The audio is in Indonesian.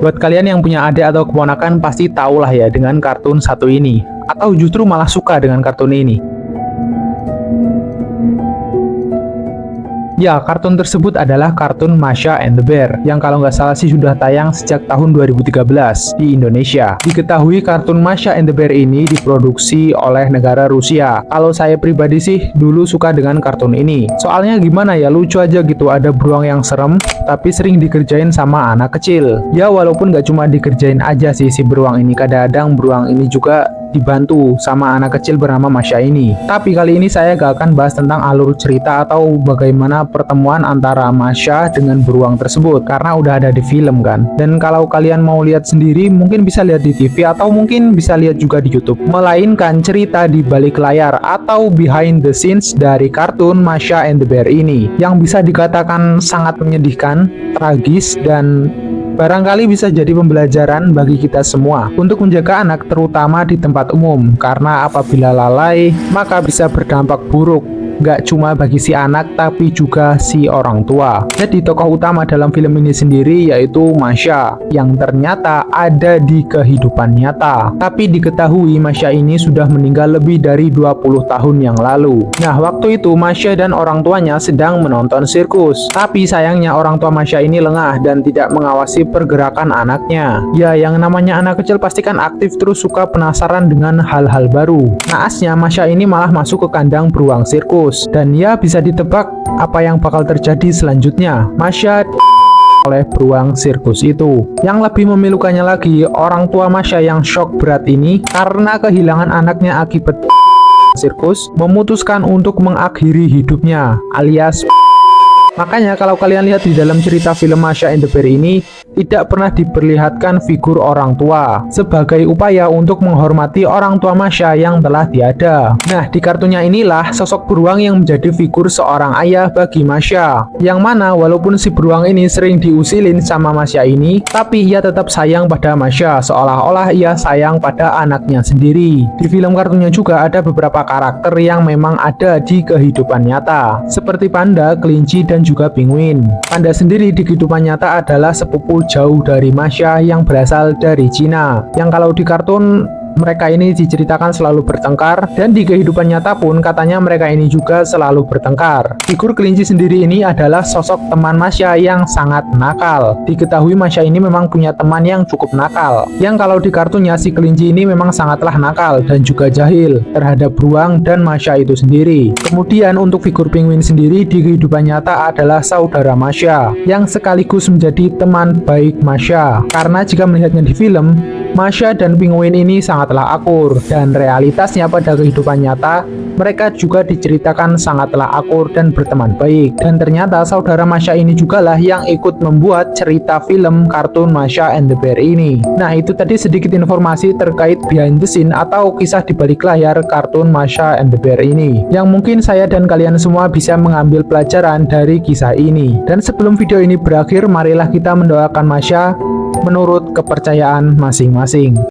Buat kalian yang punya adik atau keponakan pasti tahulah ya dengan kartun satu ini, atau justru malah suka dengan kartun ini. Ya, kartun tersebut adalah kartun Masha and the Bear, yang kalau nggak salah sih sudah tayang sejak tahun 2013 di Indonesia. Diketahui kartun Masha and the Bear ini diproduksi oleh negara Rusia. Kalau saya pribadi sih dulu suka dengan kartun ini. Soalnya gimana ya, lucu aja gitu, ada beruang yang serem, tapi sering dikerjain sama anak kecil. Ya, walaupun nggak cuma dikerjain aja sih si beruang ini, kadang-kadang beruang ini juga dibantu sama anak kecil bernama Masha ini. Tapi kali ini saya gak akan bahas tentang alur cerita atau bagaimana pertemuan antara Masha dengan beruang tersebut, karena udah ada di film kan. Dan kalau kalian mau lihat sendiri mungkin bisa lihat di TV atau mungkin bisa lihat juga di YouTube. Melainkan cerita di balik layar atau behind the scenes dari kartun Masha and the Bear ini, yang bisa dikatakan sangat menyedihkan, tragis, dan barangkali bisa jadi pembelajaran bagi kita semua untuk menjaga anak, terutama di tempat umum, karena apabila lalai maka bisa berdampak buruk nggak cuma bagi si anak tapi juga si orang tua. Jadi tokoh utama dalam film ini sendiri yaitu Masha, yang ternyata ada di kehidupan nyata. Tapi diketahui Masha ini sudah meninggal lebih dari 20 tahun yang lalu. Nah, waktu itu Masha dan orang tuanya sedang menonton sirkus. Tapi sayangnya orang tua Masha ini lengah dan tidak mengawasi pergerakan anaknya. Ya, yang namanya anak kecil pasti kan aktif, terus suka penasaran dengan hal-hal baru. Naasnya Masha ini malah masuk ke kandang beruang sirkus. Dan ya, bisa ditebak apa yang bakal terjadi selanjutnya. Masha oleh beruang sirkus itu. Yang lebih memilukannya lagi, orang tua Masha yang shock berat ini karena kehilangan anaknya akibat sirkus, memutuskan untuk mengakhiri hidupnya, alias makanya kalau kalian lihat di dalam cerita film Masha and the Bear ini, tidak pernah diperlihatkan figur orang tua sebagai upaya untuk menghormati orang tua Masha yang telah tiada. Nah, di kartunya inilah sosok beruang yang menjadi figur seorang ayah bagi Masha, yang mana walaupun si beruang ini sering diusilin sama Masha ini, tapi ia tetap sayang pada Masha, seolah-olah ia sayang pada anaknya sendiri. Di film kartunya juga ada beberapa karakter yang memang ada di kehidupan nyata, seperti panda, kelinci, dan juga penguin. Panda sendiri di kehidupan nyata adalah sepupu jauh dari Masha yang berasal dari Cina, yang kalau di kartun mereka ini diceritakan selalu bertengkar, dan di kehidupan nyata pun katanya mereka ini juga selalu bertengkar. Figur kelinci sendiri ini adalah sosok teman Masha yang sangat nakal. Diketahui Masha ini memang punya teman yang cukup nakal, yang kalau di kartunya si kelinci ini memang sangatlah nakal dan juga jahil terhadap beruang dan Masha itu sendiri. Kemudian untuk figur penguin sendiri di kehidupan nyata adalah saudara Masha, yang sekaligus menjadi teman baik Masha, karena jika melihatnya di film, Masha dan penguin ini sangatlah akur, dan realitasnya pada kehidupan nyata mereka juga diceritakan sangatlah akur dan berteman baik. Dan ternyata saudara Masha ini jugalah yang ikut membuat cerita film kartun Masha and the Bear ini. Nah, itu tadi sedikit informasi terkait behind the scene atau kisah di balik layar kartun Masha and the Bear ini, yang mungkin saya dan kalian semua bisa mengambil pelajaran dari kisah ini. Dan sebelum video ini berakhir, marilah kita mendoakan Masha menurut kepercayaan masing-masing.